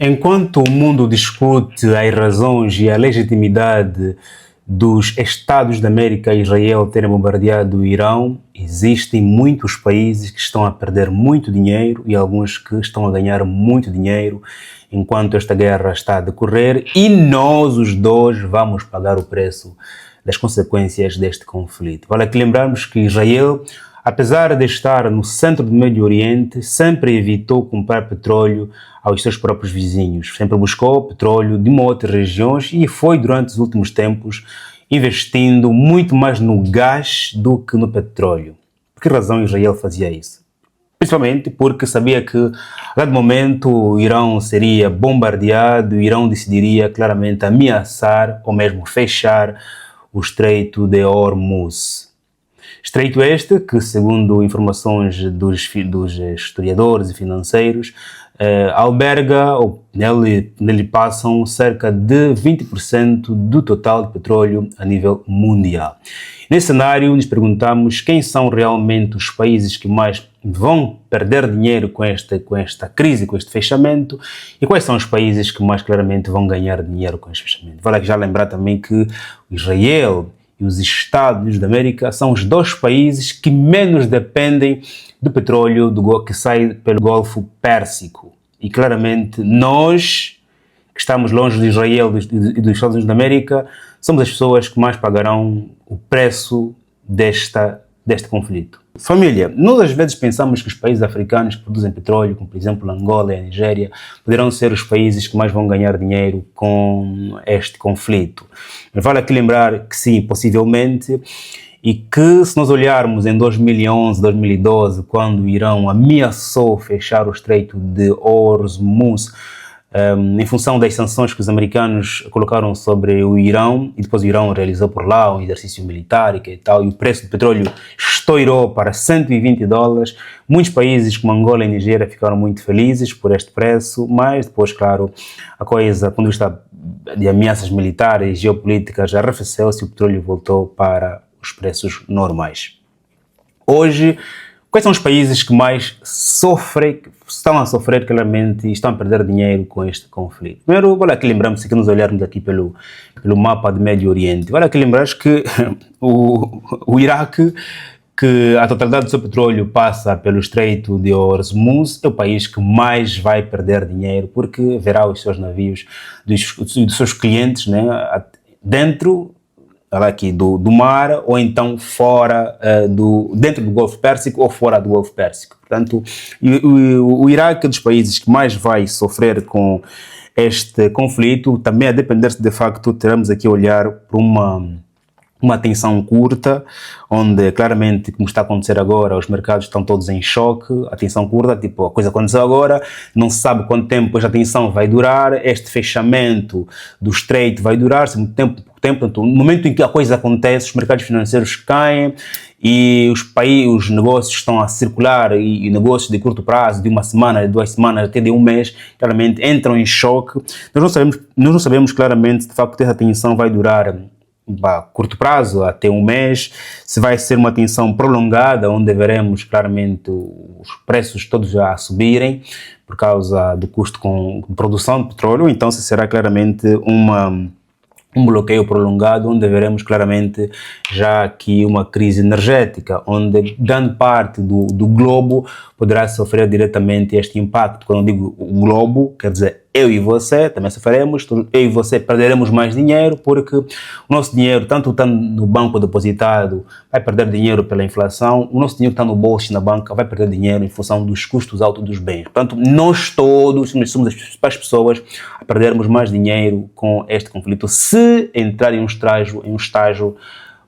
Enquanto o mundo discute as razões e a legitimidade dos Estados da América e Israel terem bombardeado o Irão, existem muitos países que estão a perder muito dinheiro e alguns que estão a ganhar muito dinheiro enquanto esta guerra está a decorrer, e nós, os dois, vamos pagar o preço das consequências deste conflito. Vale aqui lembrarmos que Israel, apesar de estar no centro do Médio Oriente, sempre evitou comprar petróleo aos seus próprios vizinhos. Sempre buscou petróleo de outras regiões e foi, durante os últimos tempos, investindo muito mais no gás do que no petróleo. Por que razão Israel fazia isso? Principalmente porque sabia que, a dado momento, o Irão seria bombardeado, o Irão decidiria claramente ameaçar ou mesmo fechar o Estreito de Hormuz. Estreito este que, segundo informações dos historiadores e financeiros, alberga, ou nele passam cerca de 20% do total de petróleo a nível mundial. Nesse cenário, nos perguntamos quem são realmente os países que mais vão perder dinheiro com esta crise, com este fechamento, e quais são os países que mais claramente vão ganhar dinheiro com este fechamento. Vale aqui já lembrar também que Israel e os Estados da América são os dois países que menos dependem do petróleo que sai pelo Golfo Pérsico. E claramente nós, que estamos longe de Israel e dos Estados Unidos da América, somos as pessoas que mais pagarão o preço deste conflito. Família, nós às vezes pensamos que os países africanos que produzem petróleo, como por exemplo Angola e a Nigéria, poderão ser os países que mais vão ganhar dinheiro com este conflito. Mas vale aqui lembrar que sim, possivelmente, e que se nós olharmos em 2011, 2012, quando o Irão ameaçou fechar o Estreito de Hormuz, em função das sanções que os americanos colocaram sobre o Irão, e depois o Irão realizou por lá um exercício militar e tal, e o preço do petróleo estourou para $120. Muitos países como Angola e Nigéria ficaram muito felizes por este preço, mas depois, claro, a coisa, do ponto de vista de ameaças militares e geopolíticas, arrefeceu-se e o petróleo voltou para os preços normais. Hoje, quais são os países que mais estão a sofrer claramente e estão a perder dinheiro com este conflito? Primeiro, vale aqui lembrarmos, se nos olharmos aqui pelo mapa do Médio Oriente, vale aqui lembrar que o Iraque, que a totalidade do seu petróleo passa pelo Estreito de Hormuz, é o país que mais vai perder dinheiro, porque verá os seus navios, dos seus clientes, né, dentro aqui do mar, ou então fora dentro do Golfo Pérsico ou fora do Golfo Pérsico. Portanto, o Iraque é dos países que mais vai sofrer com este conflito. Também, a depender-se de facto, teremos aqui a olhar para uma tensão curta, onde claramente, como está a acontecer agora, os mercados estão todos em choque. A tensão curta, tipo, a coisa aconteceu agora, não se sabe quanto tempo esta tensão vai durar, este fechamento do estreito vai durar, se muito tempo, pouco tempo. Portanto, no momento em que a coisa acontece, os mercados financeiros caem e os negócios estão a circular, e negócios de curto prazo, de uma semana, de 2 semanas, até de um mês, claramente entram em choque. Nós não sabemos claramente, de facto, essa tensão vai durar a curto prazo, até um mês, se vai ser uma tensão prolongada, onde veremos claramente os preços todos a subirem por causa do custo de produção de petróleo, então se será claramente um bloqueio prolongado, onde veremos claramente já aqui uma crise energética, onde grande parte do globo poderá sofrer diretamente este impacto. Quando eu digo o globo, quer dizer eu e você também sofreremos, eu e você perderemos mais dinheiro, porque o nosso dinheiro, tanto está no banco depositado, vai perder dinheiro pela inflação, o nosso dinheiro está no bolso na banca, vai perder dinheiro em função dos custos altos dos bens. Portanto, nós somos as principais pessoas a perdermos mais dinheiro com este conflito, se entrar em um estágio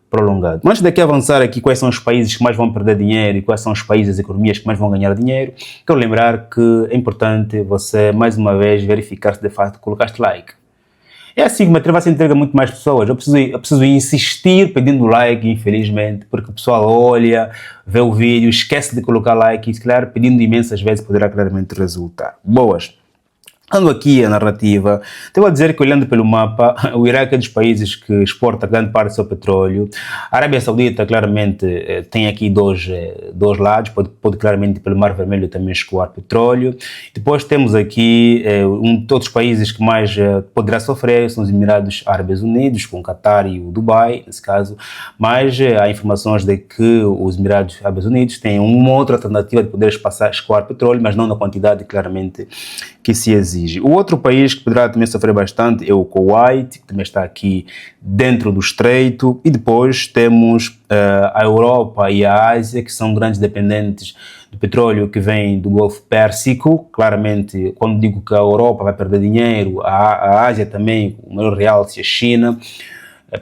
prolongado. Mas antes daqui avançar aqui quais são os países que mais vão perder dinheiro e quais são os países e economias que mais vão ganhar dinheiro, quero lembrar que é importante você, mais uma vez, verificar se de fato colocaste like. É assim que o material vai ser entregue a muito mais pessoas. Eu preciso insistir pedindo like, infelizmente, porque o pessoal olha, vê o vídeo, esquece de colocar like e, claro, pedindo imensas vezes poderá claramente resultar. Boas! Ando aqui a narrativa, devo dizer que olhando pelo mapa, o Iraque é dos países que exporta grande parte do seu petróleo. A Arábia Saudita claramente tem aqui dois lados, pode claramente pelo Mar Vermelho também escoar petróleo. Depois temos aqui outros países que mais poderá sofrer, são os Emirados Árabes Unidos, com o Qatar e o Dubai, nesse caso, mas há informações de que os Emirados Árabes Unidos têm uma outra alternativa de poder escoar petróleo, mas não na quantidade claramente que se exige. O outro país que poderá também sofrer bastante é o Kuwait, que também está aqui dentro do Estreito, e depois temos a Europa e a Ásia, que são grandes dependentes do petróleo que vem do Golfo Pérsico. Claramente, quando digo que a Europa vai perder dinheiro, a Ásia também, o maior realce, a China,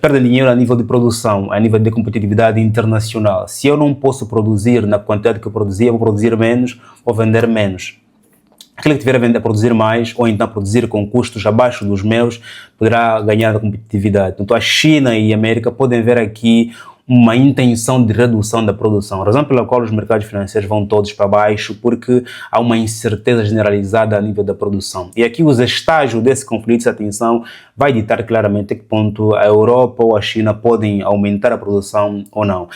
perde dinheiro a nível de produção, a nível de competitividade internacional. Se eu não posso produzir na quantidade que eu produzia, vou produzir menos, vou vender menos. Aquele que tiver a vender, a produzir mais, ou então produzir com custos abaixo dos meus, poderá ganhar a competitividade. Então a China e a América podem ver aqui uma intenção de redução da produção, razão pela qual os mercados financeiros vão todos para baixo, porque há uma incerteza generalizada a nível da produção. E aqui os estágios desse conflito, essa tensão, vai ditar claramente a que ponto a Europa ou a China podem aumentar a produção ou não.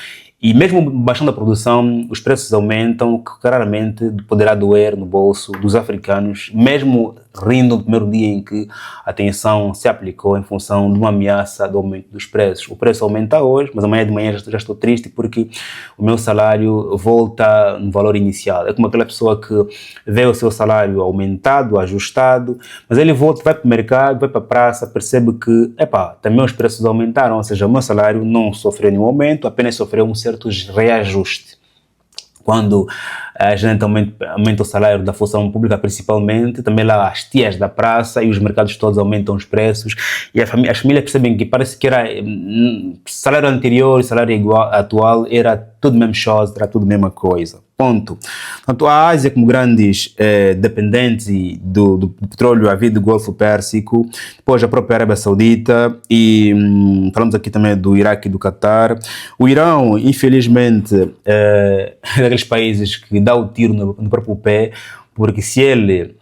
E mesmo baixando a produção, os preços aumentam, que claramente poderá doer no bolso dos africanos, mesmo rindo no primeiro dia em que a tensão se aplicou em função de uma ameaça do aumento dos preços. O preço aumenta hoje, mas amanhã de manhã já estou triste porque o meu salário volta no valor inicial. É como aquela pessoa que vê o seu salário aumentado, ajustado, mas ele volta, vai para o mercado, vai para a praça, percebe que, também os preços aumentaram, ou seja, o meu salário não sofreu nenhum aumento, apenas sofreu um certo reajuste. Quando a gente aumenta o salário da função pública, principalmente, também lá as tias da praça e os mercados todos aumentam os preços, e as famílias percebem que parece que era salário anterior e salário atual era tudo mesmo chose, era tudo a mesma coisa. Ponto. Portanto, a Ásia, como grandes dependentes do petróleo a vir do Golfo Pérsico, depois a própria Arábia Saudita e falamos aqui também do Iraque e do Qatar. O Irão, infelizmente, é daqueles países que dá o tiro no próprio pé, porque se ele,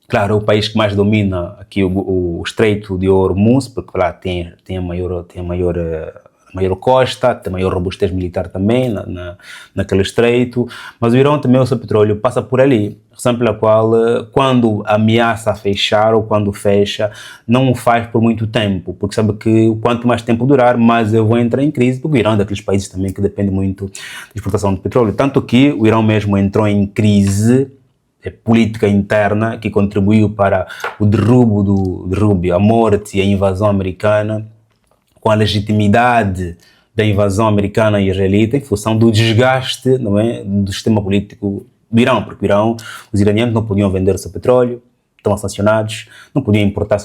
claro, é o país que mais domina aqui o Estreito de Hormuz, porque lá tem a maior costa, tem maior robustez militar também naquele estreito, mas o Irão também, o seu petróleo passa por ali, razão pela qual, quando ameaça a fechar ou quando fecha, não o faz por muito tempo, porque sabe que quanto mais tempo durar, mais eu vou entrar em crise, porque o Irão é daqueles países também que depende muito da exportação de petróleo, tanto que o Irão mesmo entrou em crise política interna que contribuiu para o derrube, a morte e a invasão americana, com a legitimidade da invasão americana e israelita em função do desgaste, não é, do sistema político do Irão, porque o Irão, os iranianos não podiam vender o seu petróleo, estavam sancionados, não podiam importar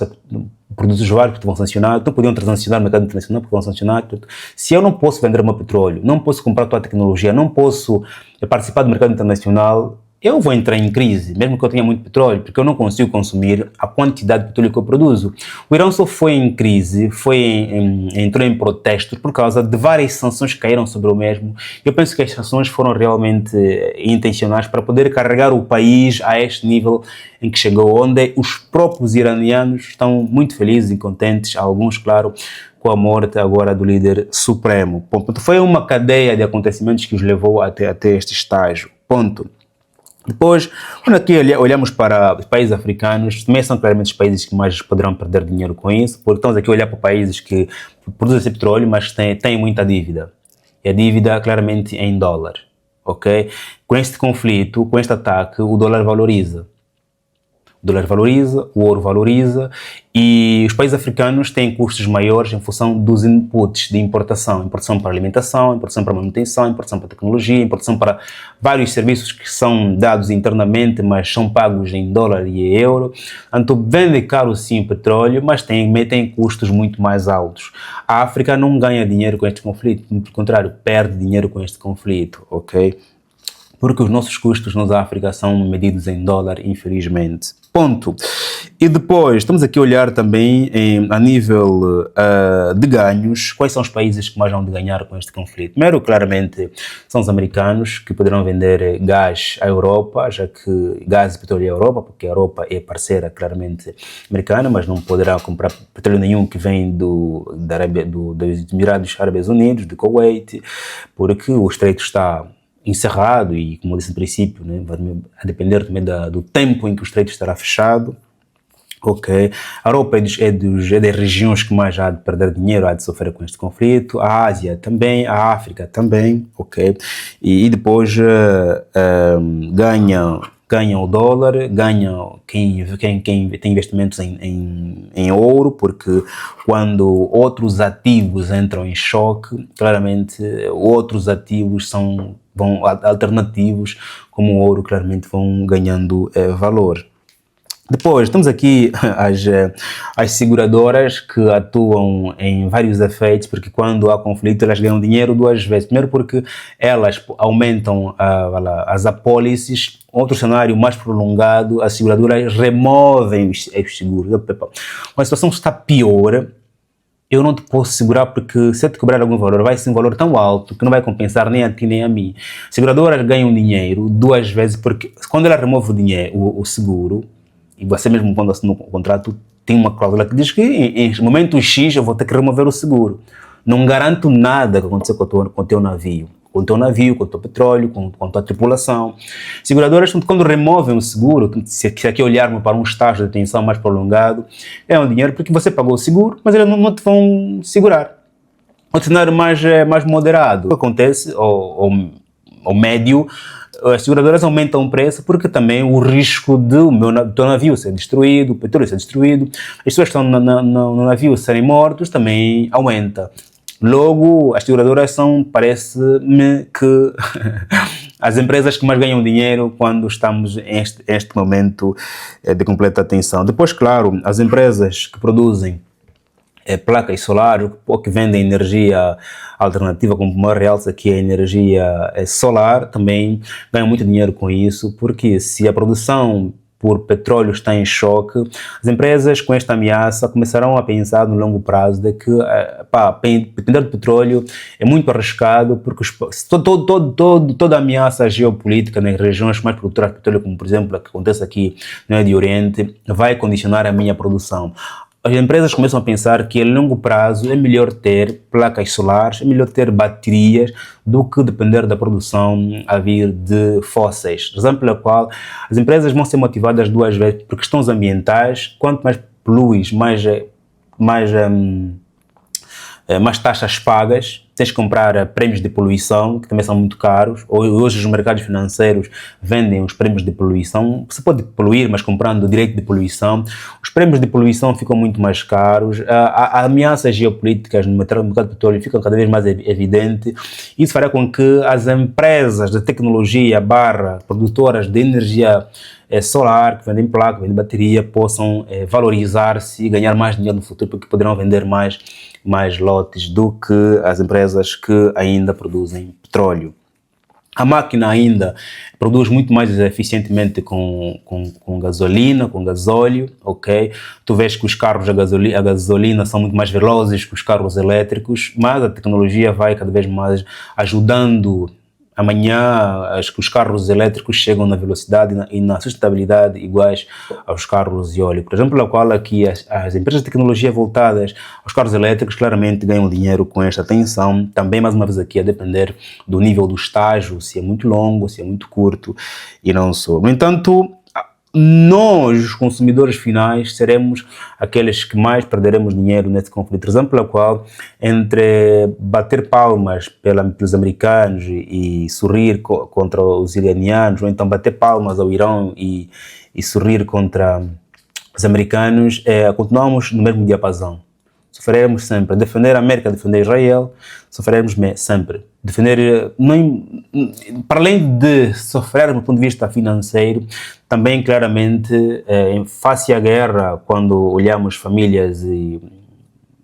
produtos vários porque estavam sancionados, não podiam transacionar no mercado internacional porque estavam sancionados. Se eu não posso vender o meu petróleo, não posso comprar a tua tecnologia, não posso participar do mercado internacional, eu vou entrar em crise, mesmo que eu tenha muito petróleo, porque eu não consigo consumir a quantidade de petróleo que eu produzo. O Irão só foi em crise, entrou em protestos por causa de várias sanções que caíram sobre o mesmo. Eu penso que as sanções foram realmente intencionais para poder carregar o país a este nível em que chegou, onde os próprios iranianos estão muito felizes e contentes, alguns, claro, com a morte agora do líder supremo. Ponto. Foi uma cadeia de acontecimentos que os levou até este estágio. Ponto. Depois, quando aqui olhamos para os países africanos, também são claramente os países que mais poderão perder dinheiro com isso, porque estamos aqui a olhar para países que produzem esse petróleo, mas têm muita dívida. E a dívida claramente é em dólar, ok? Com este conflito, com este ataque, o dólar valoriza. O dólar valoriza, o ouro valoriza e os países africanos têm custos maiores em função dos inputs de importação. Importação para alimentação, importação para manutenção, importação para tecnologia, importação para vários serviços que são dados internamente, mas são pagos em dólar e em euro. Então vende caro sim o petróleo, mas tem custos muito mais altos. A África não ganha dinheiro com este conflito, pelo contrário, perde dinheiro com este conflito, ok? Porque os nossos custos na África são medidos em dólar, infelizmente. Ponto. E depois, estamos aqui a olhar também a nível de ganhos, quais são os países que mais vão de ganhar com este conflito. Primeiro, claramente, são os americanos, que poderão vender gás à Europa, já que gás e petróleo à Europa, porque a Europa é parceira, claramente, americana, mas não poderá comprar petróleo nenhum que vem dos Emirados Árabes Unidos, do Kuwait, porque o estreito está encerrado e, como eu disse no princípio, né, vai depender também do tempo em que o estreito estará fechado. Ok, a Europa é das regiões que mais há de perder dinheiro, há de sofrer com este conflito, a Ásia também, a África também, ok, e depois ganha o dólar, ganha quem tem investimentos em ouro, porque quando outros ativos entram em choque, claramente outros ativos alternativos, como o ouro, claramente vão ganhando valor. Depois, temos aqui as seguradoras que atuam em vários efeitos, porque quando há conflito elas ganham dinheiro duas vezes. Primeiro porque elas aumentam as apólices. Outro cenário mais prolongado, as seguradoras removem os seguros. A situação está pior, eu não te posso segurar porque se eu te cobrar algum valor, vai ser um valor tão alto que não vai compensar nem a ti nem a mim. Seguradoras ganham dinheiro duas vezes porque quando ela remove o dinheiro, o seguro, e você mesmo quando assina o contrato tem uma cláusula que diz que em momento X eu vou ter que remover o seguro. Não garanto nada que aconteça com o teu navio, com o teu petróleo, com a tua tripulação. Seguradoras, quando removem o seguro, se aqui olharmos para um estágio de detenção mais prolongado, é um dinheiro porque você pagou o seguro, mas eles não te vão segurar. Outro cenário mais moderado, o que acontece, ou médio, as seguradoras aumentam o preço porque também o risco do teu navio ser destruído, o petróleo ser destruído, as pessoas que estão no navio serem mortos também aumenta. Logo, as seguradoras parece-me que as empresas que mais ganham dinheiro quando estamos em este momento de completa tensão. Depois, claro, as empresas que produzem placas solar ou que vendem energia alternativa, como uma realça que é a energia solar, também ganham muito dinheiro com isso, porque se a produção por petróleo está em choque, as empresas com esta ameaça começarão a pensar no longo prazo de que depender do petróleo é muito arriscado, porque toda ameaça geopolítica nas regiões mais produtoras de petróleo, como por exemplo a que acontece aqui no Médio Oriente, vai condicionar a minha produção. As empresas começam a pensar que a longo prazo é melhor ter placas solares, é melhor ter baterias do que depender da produção a vir de fósseis. Razão pela qual as empresas vão ser motivadas duas vezes por questões ambientais. Quanto mais poluis, mais taxas pagas, tens que comprar prémios de poluição, que também são muito caros. Hoje os mercados financeiros vendem os prémios de poluição. Você pode poluir, mas comprando o direito de poluição. Os prémios de poluição ficam muito mais caros. As ameaças geopolíticas no mercado de petróleo ficam cada vez mais evidentes. Isso fará com que as empresas de tecnologia produtoras de energia solar, que vendem placa, que vendem bateria, possam valorizar-se e ganhar mais dinheiro no futuro, porque poderão vender mais lotes do que as empresas que ainda produzem petróleo. A máquina ainda produz muito mais eficientemente com gasolina, com gasóleo, ok? Tu vês que os carros a gasolina são muito mais velozes que os carros elétricos, mas a tecnologia vai cada vez mais ajudando. Amanhã, acho que os carros elétricos chegam na velocidade e na sustentabilidade iguais aos carros eólicos. Por exemplo, pela qual aqui as empresas de tecnologia voltadas aos carros elétricos claramente ganham dinheiro com esta tensão. Também, mais uma vez aqui, a depender do nível do estágio, se é muito longo, se é muito curto e não só. No entanto, nós, os consumidores finais, seremos aqueles que mais perderemos dinheiro nesse conflito. Razão pela qual, entre bater palmas pelos americanos e sorrir contra os iranianos, ou então bater palmas ao Irão e sorrir contra os americanos, continuamos no mesmo diapasão. Sofreremos sempre. Defender a América, defender Israel, sofreremos sempre. Defender, para além de sofrer do ponto de vista financeiro, também claramente, face à guerra, quando olhamos famílias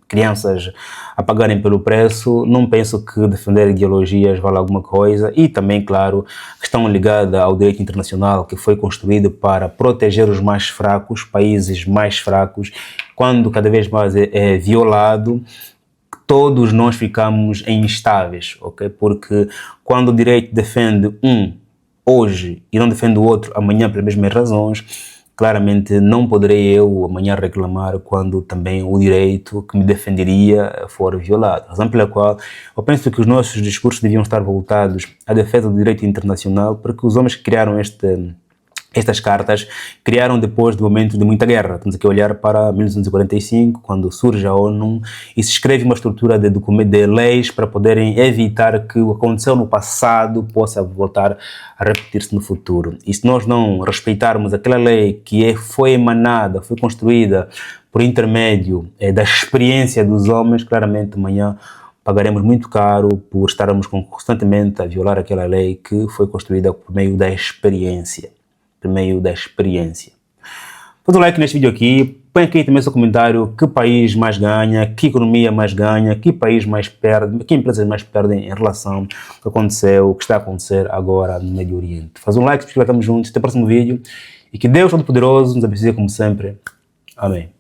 crianças a pagarem pelo preço, não penso que defender ideologias vale alguma coisa. E também, claro, questão ligada ao direito internacional que foi construído para proteger os mais fracos, países mais fracos, quando cada vez mais é violado, todos nós ficamos instáveis, ok? Porque quando o direito defende um hoje e não defende o outro amanhã pelas mesmas razões, claramente não poderei eu amanhã reclamar quando também o direito que me defenderia for violado. Razão pela qual eu penso que os nossos discursos deviam estar voltados à defesa do direito internacional, porque os homens que criaram estas cartas criaram depois do momento de muita guerra. Estamos aqui a olhar para 1945, quando surge a ONU e se escreve uma estrutura de leis para poderem evitar que o que aconteceu no passado possa voltar a repetir-se no futuro. E se nós não respeitarmos aquela lei que foi emanada, foi construída por intermédio da experiência dos homens, claramente amanhã pagaremos muito caro por estarmos constantemente a violar aquela lei que foi construída por meio da experiência. Faz um like neste vídeo aqui, põe aqui também seu comentário, que país mais ganha, que economia mais ganha, que país mais perde, que empresas mais perdem em relação ao que aconteceu, o que está a acontecer agora no Médio Oriente. Faz um like, estamos juntos, até o próximo vídeo e que Deus Todo-Poderoso nos abençoe como sempre. Amém.